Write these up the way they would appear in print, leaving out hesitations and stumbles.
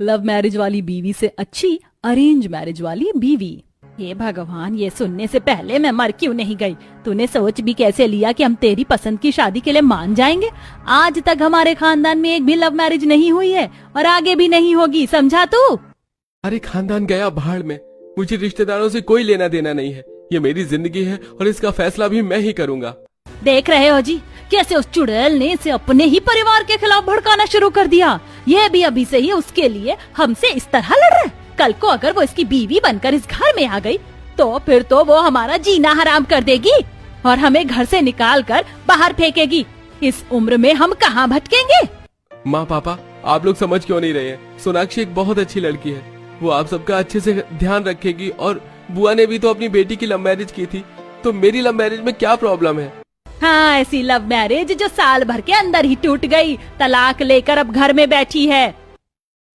Love marriage वाली बीवी से अच्छी अरेंज मैरिज वाली बीवी। हे भगवान, ये सुनने से पहले मैं मर क्यों नहीं गई। तूने सोच भी कैसे लिया कि हम तेरी पसंद की शादी के लिए मान जाएंगे। आज तक हमारे खानदान में एक भी लव मैरिज नहीं हुई है और आगे भी नहीं होगी, समझा तू? अरे खानदान गया भाड़ में, मुझे रिश्तेदारों से कोई लेना देना नहीं है। ये मेरी जिंदगी है और इसका फैसला भी मैं ही करूंगा। देख रहे हो जी, कैसे उस चुड़ैल ने इसे अपने ही परिवार के खिलाफ भड़काना शुरू कर दिया। ये भी अभी से ही उसके लिए हमसे इस तरह लड़ रहा है। कल को अगर वो इसकी बीवी बनकर इस घर में आ गई तो फिर तो वो हमारा जीना हराम कर देगी और हमें घर से निकाल कर बाहर फेंकेगी। इस उम्र में हम कहाँ भटकेंगे? माँ पापा, आप लोग समझ क्यों नहीं रहे हैं? सोनाक्षी एक बहुत अच्छी लड़की है, वो आप सबका अच्छे से ध्यान रखेगी। और बुआ ने भी तो अपनी बेटी की लव मैरिज की थी, तो मेरी लव मैरिज में क्या प्रॉब्लम है? हाँ, ऐसी लव मैरिज जो साल भर के अंदर ही टूट गई, तलाक लेकर अब घर में बैठी है।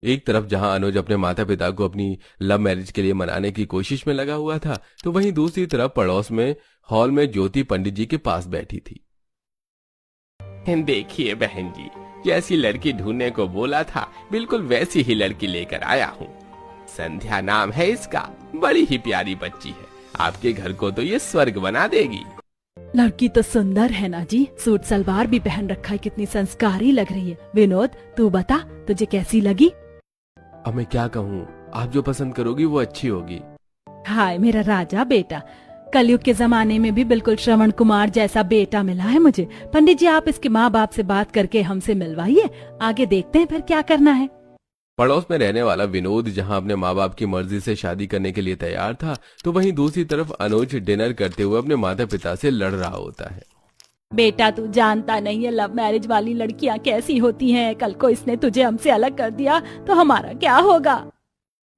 एक तरफ जहां अनुज अपने माता पिता को अपनी लव मैरिज के लिए मनाने की कोशिश में लगा हुआ था, तो वहीं दूसरी तरफ पड़ोस में हॉल में ज्योति पंडित जी के पास बैठी थी। देखिए बहन जी, जैसी लड़की ढूंढने को बोला था बिल्कुल वैसी ही लड़की लेकर आया हूँ। संध्या नाम है इसका, बड़ी ही प्यारी बच्ची है। आपके घर को तो ये स्वर्ग बना देगी। लड़की तो सुंदर है ना जी, सूट सलवार भी पहन रखा है, कितनी संस्कारी लग रही है। विनोद, तू बता तुझे कैसी लगी? अब मैं क्या कहूँ, आप जो पसंद करोगी वो अच्छी होगी। हाय मेरा राजा बेटा, कलयुग के जमाने में भी बिल्कुल श्रवण कुमार जैसा बेटा मिला है मुझे। पंडित जी, आप इसके माँ बाप से बात करके हमसे मिलवाइए, आगे देखते हैं फिर क्या करना है। पड़ोस में रहने वाला विनोद जहां अपने माँ बाप की मर्जी से शादी करने के लिए तैयार था, तो वहीं दूसरी तरफ अनुज डिनर करते हुए अपने माता पिता से लड़ रहा होता है। बेटा, तू जानता नहीं है लव मैरिज वाली लड़कियां कैसी होती हैं। कल को इसने तुझे हमसे अलग कर दिया तो हमारा क्या होगा?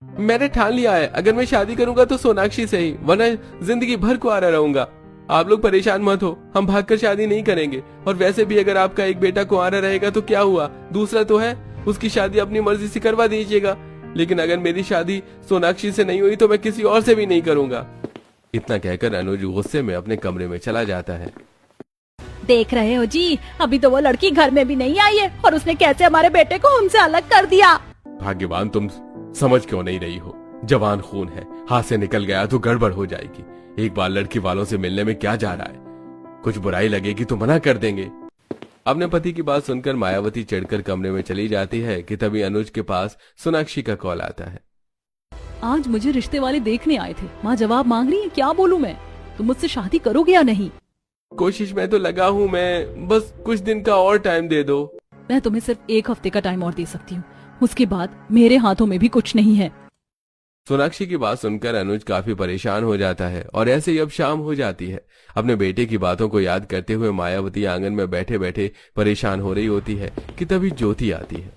मैंने ठान लिया है, अगर मैं शादी करूंगा तो सोनाक्षी से ही, वरना जिंदगी भर कुंवारा रहूंगा। आप लोग परेशान मत हो, हम भागकर शादी नहीं करेंगे। और वैसे भी अगर आपका एक बेटा कुंवारा रहेगा तो क्या हुआ, दूसरा तो है, उसकी शादी अपनी मर्जी से करवा दीजिएगा। लेकिन अगर मेरी शादी सोनाक्षी से नहीं हुई तो मैं किसी और से भी नहीं करूंगा। इतना कहकर अनुज गुस्से में अपने कमरे में चला जाता है। देख रहे हो जी, अभी तो वो लड़की घर में भी नहीं आई है और उसने कैसे हमारे बेटे को हमसे अलग कर दिया। भाग्यवान, तुम समझ क्यों नहीं रही हो? जवान खून है, हाथ से निकल गया तो गड़बड़ हो जाएगी। एक बार लड़की वालों से मिलने में क्या जा रहा है? कुछ बुराई लगेगी तो मना कर देंगे। अपने पति की बात सुनकर मायावती चिढ़कर कमरे में चली जाती है कि तभी अनुज के पास सोनाक्षी का कॉल आता है। आज मुझे रिश्ते वाले देखने आए थे, माँ जवाब मांग रही है, क्या बोलूं मैं? तुम मुझसे शादी करोगे या नहीं? कोशिश में तो लगा हूँ मैं, बस कुछ दिन का और टाइम दे दो। मैं तुम्हें सिर्फ 1 हफ्ते का टाइम और दे सकती हूँ, उसके बाद मेरे हाथों में भी कुछ नहीं है। सोनाक्षी की बात सुनकर अनुज काफी परेशान हो जाता है और ऐसे ही अब शाम हो जाती है। अपने बेटे की बातों को याद करते हुए मायावती आंगन में बैठे बैठे परेशान हो रही होती है कि तभी ज्योति आती है।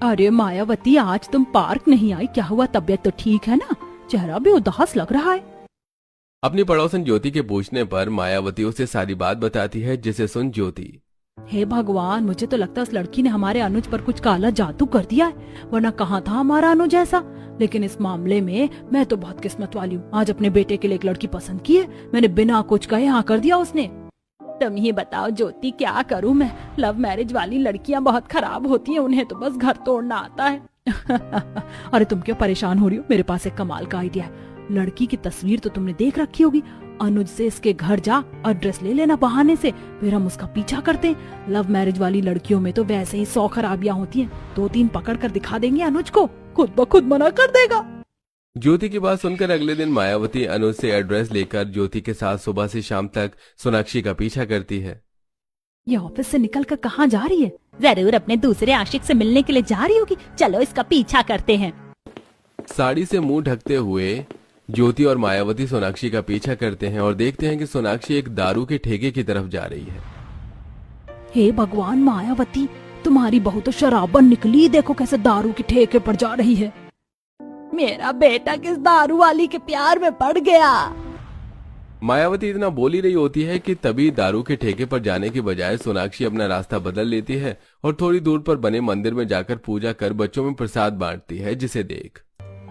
अरे मायावती, आज तुम पार्क नहीं आई, क्या हुआ? तबीयत तो ठीक है ना? चेहरा भी उदास लग रहा है। अपनी पड़ोसन ज्योति के पूछने पर मायावती उसे सारी बात बताती है, जिसे सुन ज्योति, हे भगवान, मुझे तो लगता है उस लड़की ने हमारे अनुज पर कुछ काला जादू कर दिया है, वरना कहाँ था हमारा अनुज ऐसा। लेकिन इस मामले में मैं तो बहुत किस्मत वाली हूँ, आज अपने बेटे के लिए एक लड़की पसंद की है, मैंने बिना कुछ कहे हाँ कर दिया उसने। तुम ही बताओ ज्योति, क्या करूँ मैं? लव मैरिज वाली लड़कियाँ बहुत खराब होती हैं, उन्हें तो बस घर तोड़ना आता है। अरे तुम क्यों परेशान हो रही हो? मेरे पास एक कमाल का आइडिया है। लड़की की तस्वीर तो तुमने देख रखी होगी, अनुज से इसके घर जा और ड्रेस ले लेना बहाने से, फिर हम उसका पीछा करते हैं। लव मैरिज वाली लड़कियों में तो वैसे ही 100 खराबियां होती हैं, 2-3 पकड़ कर दिखा देंगे अनुज को, खुद ब खुद मना कर देगा। ज्योति की बात सुनकर अगले दिन मायावती अनुज से एड्रेस लेकर ज्योति के साथ सुबह से शाम तक सोनाक्षी का पीछा करती है। ये ऑफिस से निकल कर कहाँ जा रही है? जरूर अपने दूसरे आशिक से मिलने के लिए जा रही होगी, चलो इसका पीछा करते हैं। साड़ी से मुंह ढकते हुए ज्योति और मायावती सोनाक्षी का पीछा करते हैं और देखते हैं कि सोनाक्षी एक दारू के ठेके की तरफ जा रही है। हे भगवान मायावती, तुम्हारी बहू तो शराबन निकली, देखो कैसे दारू के ठेके पर जा रही है। मेरा बेटा किस दारू वाली के प्यार में पड़ गया। मायावती इतना बोल ही रही होती है कि तभी दारू के ठेके पर जाने की बजाय सोनाक्षी अपना रास्ता बदल लेती है और थोड़ी दूर पर बने मंदिर में जाकर पूजा कर बच्चों में प्रसाद बांटती है, जिसे देख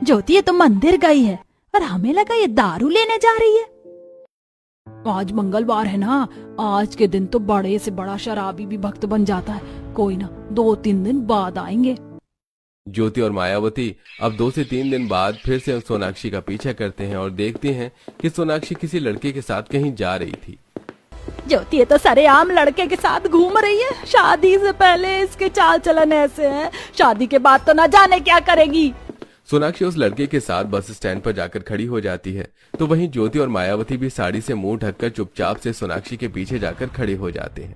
ज्योति ये तो मंदिर गई है और हमें लगा ये दारू लेने जा रही है। आज मंगलवार है ना, आज के दिन तो बड़े से बड़ा शराबी भी भक्त बन जाता है। कोई ना, 2-3 दिन बाद आएंगे। ज्योति और मायावती अब 2 से 3 दिन बाद फिर से सोनाक्षी का पीछा करते हैं और देखते हैं कि सोनाक्षी किसी लड़के के साथ कहीं जा रही थी। ज्योति ये तो सरेआम लड़के के साथ घूम रही है। शादी से पहले इसके चाल चलन ऐसे हैं, शादी के बाद तो ना जाने क्या करेगी। सोनाक्षी उस लड़के के साथ बस स्टैंड पर जाकर खड़ी हो जाती है, तो वहीं ज्योति और मायावती भी साड़ी से मुंह ढककर चुपचाप से सोनाक्षी के पीछे जाकर खड़े हो जाते हैं।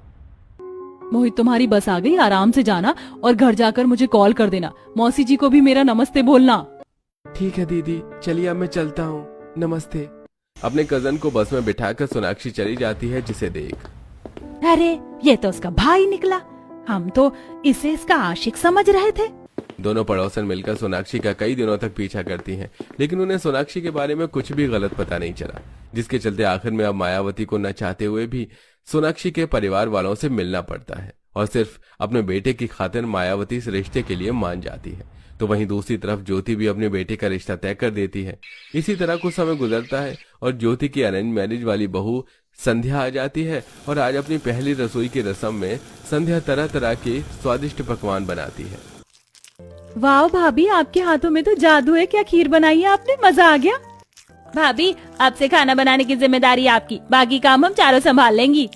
मोहित तुम्हारी बस आ गई, आराम से जाना और घर जाकर मुझे कॉल कर देना। मौसी जी को भी मेरा नमस्ते बोलना। ठीक है दीदी, चलिए अब मैं चलता हूँ, नमस्ते। अपने कजन को बस में बिठाकर सोनाक्षी चली जाती है, जिसे देख अरे ये तो उसका भाई निकला, हम तो इसे इसका आशिक समझ रहे थे। दोनों पड़ोसन मिलकर सोनाक्षी का कई दिनों तक पीछा करती हैं, लेकिन उन्हें सोनाक्षी के बारे में कुछ भी गलत पता नहीं चला, जिसके चलते आखिर में अब मायावती को न चाहते हुए भी सोनाक्षी के परिवार वालों से मिलना पड़ता है और सिर्फ अपने बेटे की खातिर मायावती इस रिश्ते के लिए मान जाती है। तो वहीं दूसरी तरफ ज्योति भी अपने बेटे का रिश्ता तय कर देती है। इसी तरह कुछ समय गुजरता है और ज्योति की अरेंज मैरिज वाली बहू संध्या आ जाती है और आज अपनी पहली रसोई की रस्म में संध्या तरह तरह के स्वादिष्ट पकवान बनाती है। वाह भाभी, आपके हाथों में तो जादू है। क्या खीर बनाई है आपने, मजा आ गया। भाभी आपसे खाना बनाने की जिम्मेदारी आपकी, बाकी काम हम चारों संभाल लेंगी।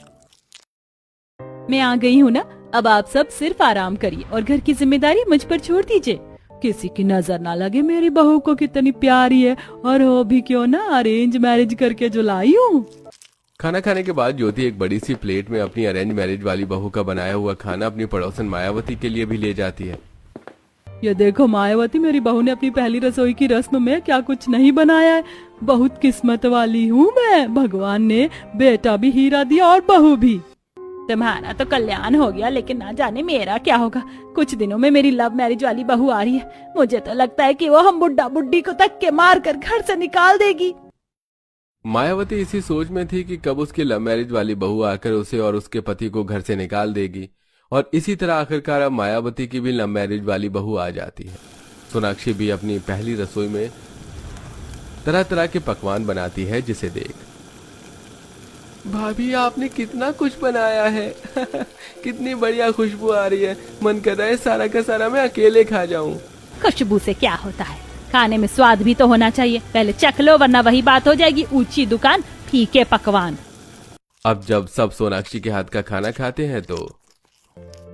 मैं आ गई हूँ ना, अब आप सब सिर्फ आराम करिए और घर की जिम्मेदारी मुझ पर छोड़ दीजिए। किसी की नजर ना लगे मेरी बहू को कितनी प्यारी है, और हो भी क्यों ना अरेंज मैरिज करके जो लाई हूँ। खाना खाने के बाद ज्योति एक बड़ी सी प्लेट में अपनी अरेंज मैरिज वाली बहू का बनाया हुआ खाना अपनी पड़ोसन मायावती के लिए भी ले जाती है। ये देखो मायावती, मेरी बहू ने अपनी पहली रसोई की रस्म में क्या कुछ नहीं बनाया है। बहुत किस्मत वाली हूँ मैं, भगवान ने बेटा भी हीरा दिया और बहू भी। तुम्हारा तो कल्याण हो गया, लेकिन ना जाने मेरा क्या होगा। कुछ दिनों में मेरी लव मैरिज वाली बहू आ रही है, मुझे तो लगता है कि वो हम बुड्ढा बुड्ढी को धक्के मार कर घर से निकाल देगी। मायावती इसी सोच में थी कि कब उसकी लव मैरिज वाली बहू आकर उसे और उसके पति को घर से निकाल देगी, और इसी तरह आखिरकार अब मायावती की भी लव मैरिज वाली बहू आ जाती है। सोनाक्षी भी अपनी पहली रसोई में तरह तरह के पकवान बनाती है, जिसे देख भाभी आपने कितना कुछ बनाया है कितनी बढ़िया खुशबू आ रही है, मन कर रहा है सारा का सारा मैं अकेले खा जाऊं। खुशबू से क्या होता है, खाने में स्वाद भी तो होना चाहिए। पहले चख लो, वरना वही बात हो जाएगी, ऊंची दुकान फीके पकवान। अब जब सब सोनाक्षी के हाथ का खाना खाते हैं तो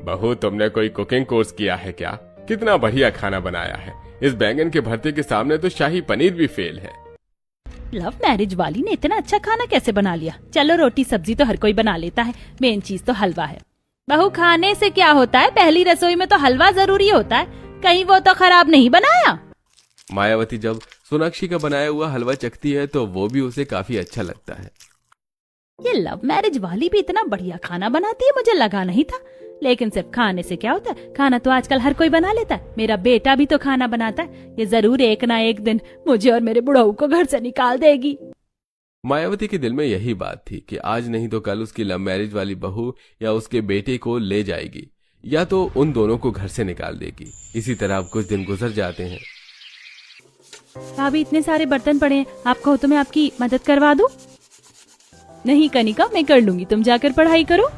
बहू तुमने कोई कुकिंग कोर्स किया है क्या? कितना बढ़िया खाना बनाया है। इस बैंगन के भरते के सामने तो शाही पनीर भी फेल है। लव मैरिज वाली ने इतना अच्छा खाना कैसे बना लिया? चलो रोटी सब्जी तो हर कोई बना लेता है, मेन चीज तो हलवा है। बहू खाने से क्या होता है, पहली रसोई में तो हलवा जरूरी होता है, कहीं वो तो खराब नहीं बनाया। मायावती जब सोनाक्षी का बनाया हुआ हलवा चखती है तो वो भी उसे काफी अच्छा लगता है। ये लव मैरिज वाली भी इतना बढ़िया खाना बनाती है, मुझे लगा नहीं था। लेकिन सिर्फ खाने से क्या होता है, खाना तो आजकल हर कोई बना लेता है। मेरा बेटा भी तो खाना बनाता है, ये जरूर एक ना एक दिन मुझे और मेरे बुढ़ऊ को घर से निकाल देगी। मायावती के दिल में यही बात थी कि आज नहीं तो कल उसकी लव मैरिज वाली बहू या उसके बेटे को ले जाएगी, या तो उन दोनों को घर से निकाल देगी। इसी तरह अब कुछ दिन गुजर जाते हैं। भाभी इतने सारे बर्तन पड़े हैं, आप कहो तो मैं आपकी मदद करवा दूं? नहीं कनिका, मैं कर लूंगी, तुम जाकर पढ़ाई करो।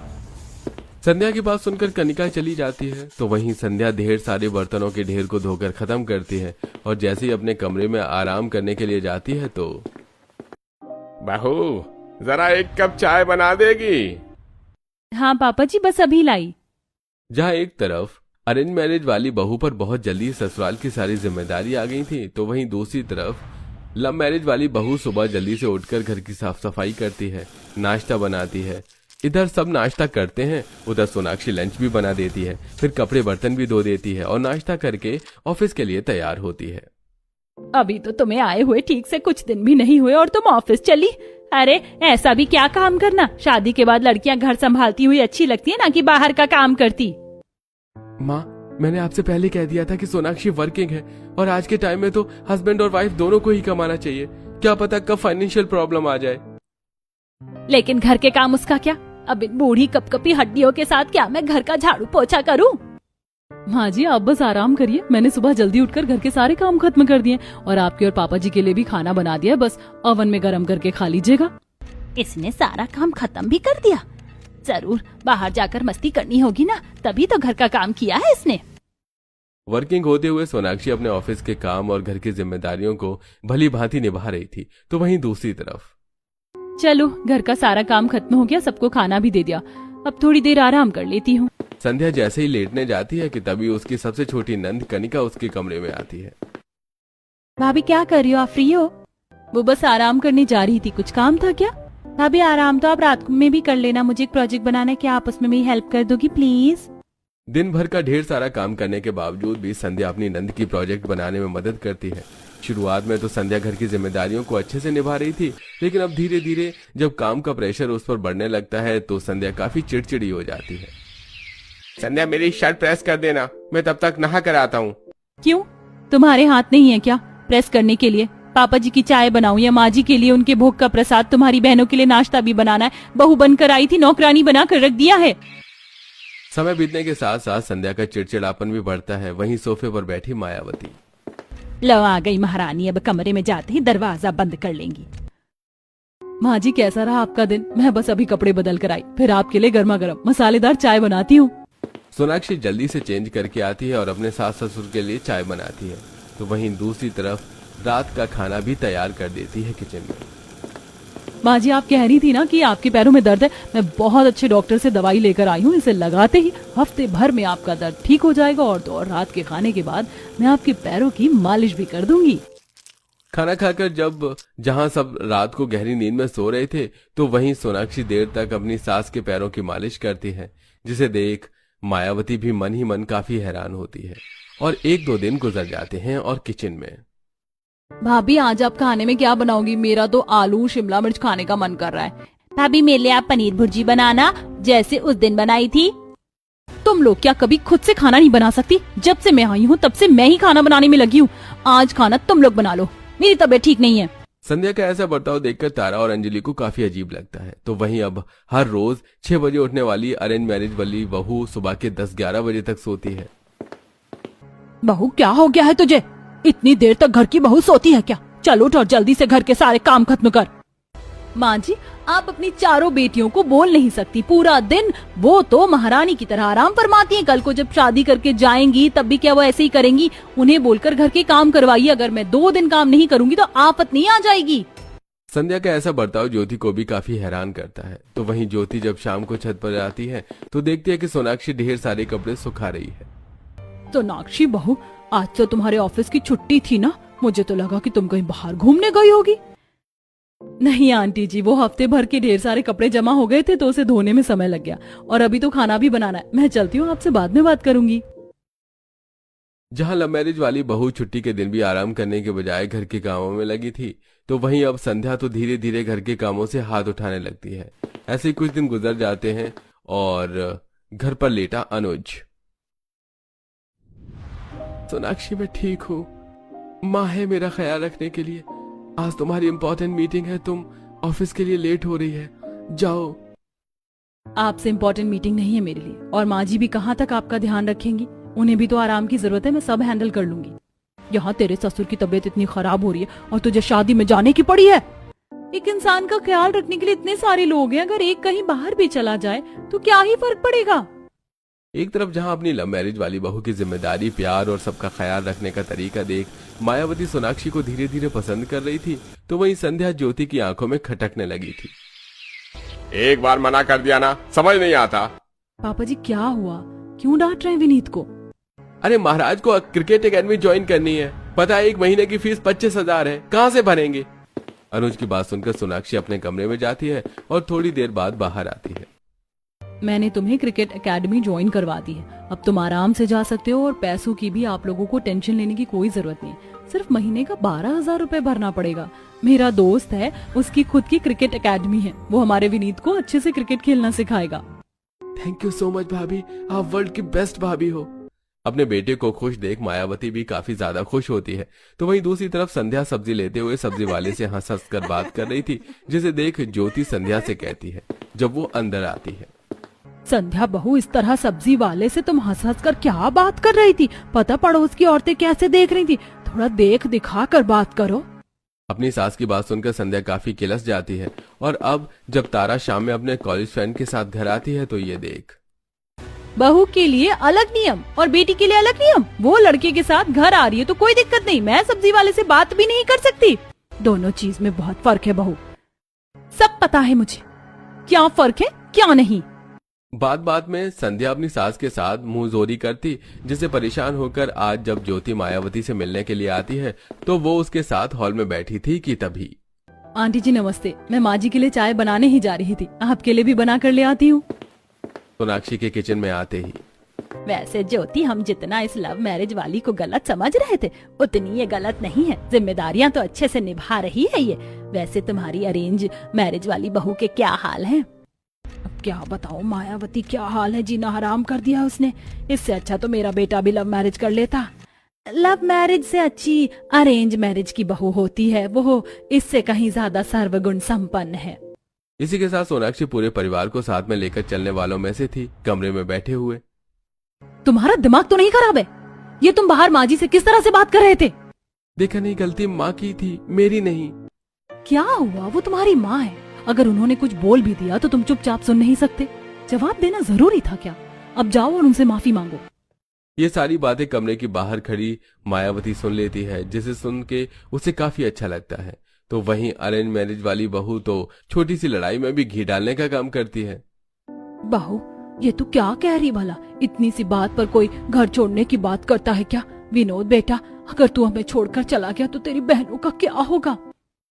संध्या की बात सुनकर कनिका चली जाती है, तो वहीं संध्या ढेर सारे बर्तनों के ढेर को धोकर खत्म करती है और जैसे ही अपने कमरे में आराम करने के लिए जाती है तो बहू जरा एक कप चाय बना देगी? हाँ पापा जी, बस अभी लाई। जहाँ एक तरफ अरेंज मैरिज वाली बहू पर बहुत जल्दी ससुराल की सारी जिम्मेदारी आ गई थी, तो वहीं दूसरी तरफ लव मैरिज वाली बहू सुबह जल्दी से उठकर घर की साफ सफाई करती है, नाश्ता बनाती है। इधर सब नाश्ता करते हैं, उधर सोनाक्षी लंच भी बना देती है, फिर कपड़े बर्तन भी धो देती है और नाश्ता करके ऑफिस के लिए तैयार होती है। अभी तो तुम्हें आए हुए ठीक से कुछ दिन भी नहीं हुए और तुम ऑफिस चली? अरे ऐसा भी क्या काम करना, शादी के बाद लड़कियां घर संभालती हुई अच्छी लगती है ना कि बाहर का काम करती। माँ, मैंने आपसे पहले कह दिया था कि सोनाक्षी वर्किंग है और आज के टाइम में तो हस्बैंड और वाइफ दोनों को ही कमाना चाहिए। क्या पता कब फाइनेंशियल प्रॉब्लम आ जाए। लेकिन घर के काम उसका क्या? अब इन बूढ़ी कपकपी हड्डियों के साथ क्या मैं घर का झाड़ू पोछा करूं? माँ जी आप बस आराम करिए, मैंने सुबह जल्दी उठकर घर के सारे काम खत्म कर दिए और आपके और पापा जी के लिए भी खाना बना दिया, बस ओवन में गरम करके खा लीजिएगा। इसने सारा काम खत्म भी कर दिया? जरूर बाहर जाकर मस्ती करनी होगी ना, तभी तो घर का काम किया है इसने। वर्किंग होते हुए सोनाक्षी अपने ऑफिस के काम और घर की जिम्मेदारियों को भली भांति निभा रही थी, तो वहीं दूसरी तरफ चलो घर का सारा काम खत्म हो गया, सबको खाना भी दे दिया, अब थोड़ी देर आराम कर लेती हूँ। संध्या जैसे ही लेटने जाती है कि तभी उसकी सबसे छोटी नंद कनिका उसके कमरे में आती है। भाभी क्या कर रही हो, आप फ्री हो? वो बस आराम करने जा रही थी, कुछ काम था क्या? भाभी आराम तो आप रात में भी कर लेना, मुझे एक प्रोजेक्ट बनाना है, क्या आप उसमें मेरी हेल्प कर दोगी प्लीज? दिन भर का ढेर सारा काम करने के बावजूद भी संध्या अपनी नंद की प्रोजेक्ट बनाने में मदद करती है। शुरुआत में तो संध्या घर की जिम्मेदारियों को अच्छे से निभा रही थी, लेकिन अब धीरे धीरे जब काम का प्रेशर उस पर बढ़ने लगता है तो संध्या काफी चिड़चिड़ी हो जाती है। संध्या मेरी शर्ट प्रेस कर देना, मैं तब तक नहा कर आता हूँ। क्यों, तुम्हारे हाथ नहीं है क्या प्रेस करने के लिए? पापा जी की चाय बनाऊं या माँ जी के लिए उनके भोग का प्रसाद, तुम्हारी बहनों के लिए नाश्ता भी बनाना है, बहू बनकर आई थी, नौकरानी बना कर रख दिया है। समय बीतने के साथ साथ संध्या का चिड़चिड़ापन भी बढ़ता है। वहीं सोफे पर बैठी मायावती, लो आ गई महारानी, अब कमरे में जाते ही दरवाजा बंद कर लेंगी। माँ जी कैसा रहा आपका दिन? मैं बस अभी कपड़े बदल कर आई, फिर आपके लिए गर्मा गर्म मसालेदार चाय बनाती हूँ। सोनाक्षी जल्दी से चेंज करके आती है और अपने सास ससुर के लिए चाय बनाती है, तो वहीं दूसरी तरफ रात का खाना भी तैयार कर देती है किचन में। माँ जी आप कह रही थी ना कि आपके पैरों में दर्द है, मैं बहुत अच्छे डॉक्टर से दवाई लेकर आई हूँ, इसे लगाते ही हफ्ते भर में आपका दर्द ठीक हो जाएगा और तो और रात के खाने के बाद मैं आपके पैरों की मालिश भी कर दूंगी। खाना खाकर जब जहां सब रात को गहरी नींद में सो रहे थे, तो वहीं सोनाक्षी देर तक अपनी सास के पैरों की मालिश करती है, जिसे देख मायावती भी मन ही मन काफी हैरान होती है। और 1-2 दिन गुजर जाते हैं और किचन में भाभी आज आप खाने में क्या बनाओगी? मेरा तो आलू शिमला मिर्च खाने का मन कर रहा है। भाभी मेरे लिए आप पनीर भुर्जी बनाना, जैसे उस दिन बनाई थी। तुम लोग क्या कभी खुद से खाना नहीं बना सकती? जब से मैं आई हूँ तब से मैं ही खाना बनाने में लगी हूँ, आज खाना तुम लोग बना लो, मेरी तबीयत ठीक नहीं है। संध्या का ऐसा बर्ताव देखकर तारा और अंजलि को काफी अजीब लगता है। तो वहीं अब हर रोज 6 बजे उठने वाली अरेंज मैरिज वाली बहू सुबह के 10-11 बजे तक सोती है। बहू क्या हो गया है तुझे? इतनी देर तक घर की बहू सोती है क्या? चल उठ और जल्दी से घर के सारे काम खत्म कर। माँ जी आप अपनी चारों बेटियों को बोल नहीं सकती, पूरा दिन वो तो महारानी की तरह आराम फरमाती हैं। कल को जब शादी करके जाएंगी तब भी क्या वो ऐसे ही करेंगी? उन्हें बोलकर घर के काम करवाइए, अगर मैं 2 दिन काम नहीं करूंगी तो आफत नहीं आ जाएगी। संध्या का ऐसा बर्ताव ज्योति को भी काफी हैरान करता है। तो वहीं ज्योति जब शाम को छत पर आती है तो देखती है कि सोनाक्षी ढेर सारे कपड़े सुखा रही है। सोनाक्षी बहू आज तो तुम्हारे ऑफिस की छुट्टी थी ना, मुझे तो लगा कि तुम कहीं बाहर घूमने गई होगी। नहीं आंटी जी, वो हफ्ते भर के ढेर सारे कपड़े जमा हो गए थे तो उसे धोने में समय लग गया, और अभी तो खाना भी बनाना है। मैं चलती हूँ, आपसे बाद में बात करूंगी। जहां लव मैरिज वाली बहू छुट्टी के दिन भी आराम करने के बजाय घर के कामों में लगी थी, तो वहीं अब संध्या तो धीरे धीरे घर के कामों से हाथ उठाने लगती है। ऐसे ही कुछ दिन गुजर जाते हैं और घर पर लेटा अनुज। सोनाक्षी मैं ठीक हूँ, माँ है मेरा ख्याल रखने के लिए। आज तुम्हारी इम्पोर्टेंट मीटिंग है, तुम ऑफिस के लिए लेट हो रही है, जाओ। आपसे इम्पोर्टेंट मीटिंग नहीं है मेरे लिए, और माँ जी भी कहाँ तक आपका ध्यान रखेंगी? उन्हें भी तो आराम की जरूरत है, मैं सब हैंडल कर लूंगी। यहाँ तेरे ससुर की तबीयत इतनी खराब हो रही है और तुझे शादी में जाने की पड़ी है। एक इंसान का ख्याल रखने के लिए इतने सारे लोग हैं, अगर एक कहीं बाहर भी चला जाए तो क्या ही फर्क पड़ेगा। एक तरफ जहां अपनी लव मैरिज वाली बहू की जिम्मेदारी, प्यार और सबका ख्याल रखने का तरीका देख मायावती सोनाक्षी को धीरे धीरे पसंद कर रही थी, तो वहीं संध्या ज्योति की आंखों में खटकने लगी थी। एक बार मना कर दिया ना, समझ नहीं आता। पापा जी क्या हुआ, क्यों डांट रहे हैं विनीत को? अरे महाराज को क्रिकेट एकेडमी ज्वाइन करनी है, पता है 1 महीने की फीस 25,000 है, कहाँ से भरेंगे? अनुज की बात सुनकर सोनाक्षी अपने कमरे में जाती है और थोड़ी देर बाद बाहर आती है। मैंने तुम्हें क्रिकेट एकेडमी ज्वाइन करवा दी है, अब तुम आराम से जा सकते हो और पैसों की भी आप लोगों को टेंशन लेने की कोई जरूरत नहीं। सिर्फ महीने का 12,000 रुपए भरना पड़ेगा। मेरा दोस्त है, उसकी खुद की क्रिकेट एकेडमी है, वो हमारे विनीत को अच्छे से क्रिकेट खेलना सिखाएगा। थैंक यू सो मच भाभी, आप वर्ल्ड की बेस्ट भाभी हो। अपने बेटे को खुश देख मायावती भी काफी ज्यादा खुश होती है। तो वहीं दूसरी तरफ संध्या सब्जी लेते हुए सब्जी वाले से हंस हंस कर बात कर रही थी, जिसे देख ज्योति संध्या से कहती है जब वो अंदर आती है। संध्या बहू, इस तरह सब्जी वाले से तुम हंस हंस कर क्या बात कर रही थी? पता पड़ोस की औरतें कैसे देख रही थी, थोड़ा देख दिखा कर बात करो। अपनी सास की बात सुनकर संध्या काफी किलस जाती है। और अब जब तारा शाम में अपने कॉलेज फ्रेंड के साथ घर आती है तो ये देख। बहू के लिए अलग नियम और बेटी के लिए अलग नियम। वो लड़के के साथ घर आ रही है तो कोई दिक्कत नहीं, मैं सब्जी वाले से बात भी नहीं कर सकती। दोनों चीज में बहुत फर्क है बहू, सब पता है मुझे क्या फर्क है क्या नहीं। बात बात में संध्या अपनी सास के साथ मुंह जोरी करती, जिससे परेशान होकर आज जब ज्योति मायावती से मिलने के लिए आती है तो वो उसके साथ हॉल में बैठी थी कि तभी। आंटी जी नमस्ते, मैं माँ जी के लिए चाय बनाने ही जा रही थी, आपके लिए भी बना कर ले आती हूँ। सोनाक्षी के किचन में आते ही, वैसे ज्योति हम जितना इस लव मैरिज वाली को गलत समझ रहे थे उतनी ये गलत नहीं है, जिम्मेदारियां तो अच्छे से निभा रही है ये। वैसे तुम्हारी अरेंज मैरिज वाली बहू के क्या हाल हैं? अब क्या बताओ मायावती, क्या हाल है, जीना हराम कर दिया उसने। इससे अच्छा तो मेरा बेटा भी लव मैरिज कर लेता। लव मैरिज से अच्छी अरेंज मैरिज की बहू होती है, वो इससे कहीं ज्यादा सर्वगुण संपन्न है। इसी के साथ सोनाक्षी पूरे परिवार को साथ में लेकर चलने वालों में से थी, कमरे में बैठे हुए। तुम्हारा दिमाग तो नहीं खराब है? ये तुम बाहर माँ जी से किस तरह से बात कर रहे थे? देखा नहीं, गलती माँ की थी, मेरी नहीं। क्या हुआ, वो तुम्हारी माँ है, अगर उन्होंने कुछ बोल भी दिया तो तुम चुपचाप सुन नहीं सकते? जवाब देना जरूरी था क्या? अब जाओ और उनसे माफी मांगो। ये सारी बातें कमरे की बाहर खड़ी मायावती सुन लेती है, जिसे सुन के उसे काफी अच्छा लगता है। तो वहीं अरेंज मैरिज वाली बहू तो छोटी सी लड़ाई में भी घी डालने का काम करती है। बहू ये तो क्या कह रही भला, इतनी सी बात पर कोई घर छोड़ने की बात करता है क्या? विनोद बेटा, अगर तू हमें छोड़कर चला गया तो तेरी बहनों का क्या होगा?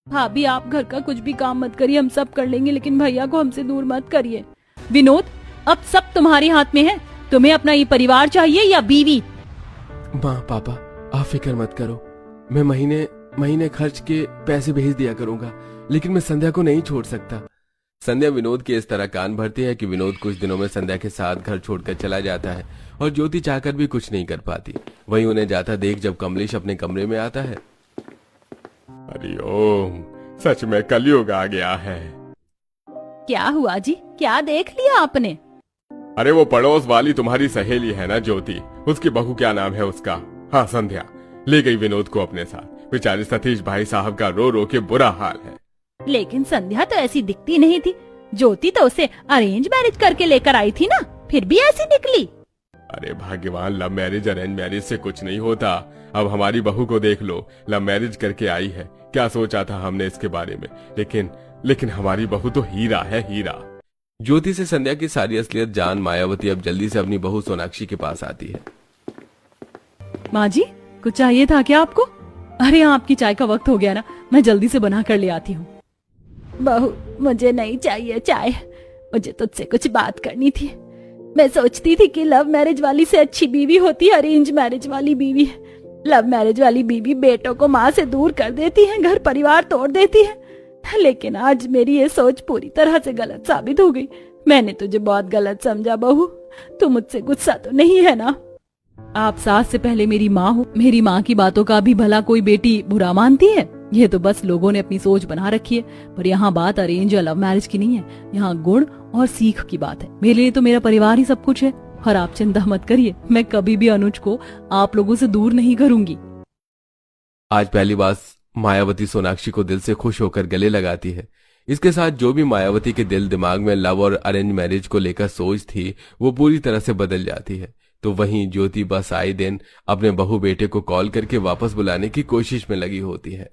भाभी आप घर का कुछ भी काम मत करिए, हम सब कर लेंगे, लेकिन भैया को हमसे दूर मत करिए। विनोद अब सब तुम्हारे हाथ में है, तुम्हें अपना ये परिवार चाहिए या बीवी? माँ पापा आप फिक्र मत करो, मैं महीने खर्च के पैसे भेज दिया करूंगा, लेकिन मैं संध्या को नहीं छोड़ सकता। संध्या विनोद के इस तरह कान भरती है कि विनोद कुछ दिनों में संध्या के साथ घर छोड़कर चला जाता है और ज्योति चाहकर भी कुछ नहीं कर पाती। वहीं उन्हें जाता देख जब कमलेश अपने कमरे में आता है। हरिओम, सच में कलयुग आ गया है। क्या हुआ जी, क्या देख लिया आपने? अरे वो पड़ोस वाली तुम्हारी सहेली है ना ज्योति, उसकी बहू क्या नाम है उसका? हाँ संध्या, ले गई विनोद को अपने साथ। बेचारे सतीश भाई साहब का रो रो के बुरा हाल है। लेकिन संध्या तो ऐसी दिखती नहीं थी, ज्योति तो उसे अरेंज मैरिज करके लेकर आई थी ना, फिर भी ऐसी निकली। अरे भाग्यवान, लव मैरिज अरेंज मैरिज से कुछ नहीं होता। अब हमारी बहू को देख लो, लव मैरिज करके आई है। क्या सोचा था हमने इसके बारे में, लेकिन हमारी बहू तो हीरा है, हीरा। ज्योति से संध्या की सारी असलियत जान मायावती अब जल्दी से अपनी बहू सोनाक्षी के पास आती है। माँ जी कुछ चाहिए था क्या आपको? अरे आपकी चाय का वक्त हो गया ना, मैं जल्दी से बना कर ले आती हूँ। बहू मुझे नहीं चाहिए चाय, मुझे तुझसे कुछ बात करनी थी। मैं सोचती थी कि लव मैरिज वाली से अच्छी बीवी होती है अरेंज मैरिज वाली बीवी। लव मैरिज वाली बीवी बेटों को माँ से दूर कर देती है, घर परिवार तोड़ देती है, लेकिन आज मेरी ये सोच पूरी तरह से गलत साबित हो गई। मैंने तुझे बहुत गलत समझा बहू, तू मुझसे गुस्सा तो नहीं है ना? आप सास से पहले मेरी माँ हो, मेरी माँ की बातों का भी भला कोई बेटी बुरा मानती है? ये तो बस लोगों ने अपनी सोच बना रखी है, पर यहाँ बात अरेंज या लव मैरिज की नहीं है, यहाँ गुण और सीख की बात है। मेरे लिए तो मेरा परिवार ही सब कुछ है, और आप चिंता मत करिए, मैं कभी भी अनुज को आप लोगों से दूर नहीं करूंगी। आज पहली बार मायावती सोनाक्षी को दिल से खुश होकर गले लगाती है। इसके साथ जो भी मायावती के दिल दिमाग में लव और अरेंज मैरिज को लेकर सोच थी वो पूरी तरह से बदल जाती है। तो वहीं ज्योति बस आए दिन अपने बहू बेटे को कॉल करके वापस बुलाने की कोशिश में लगी होती है।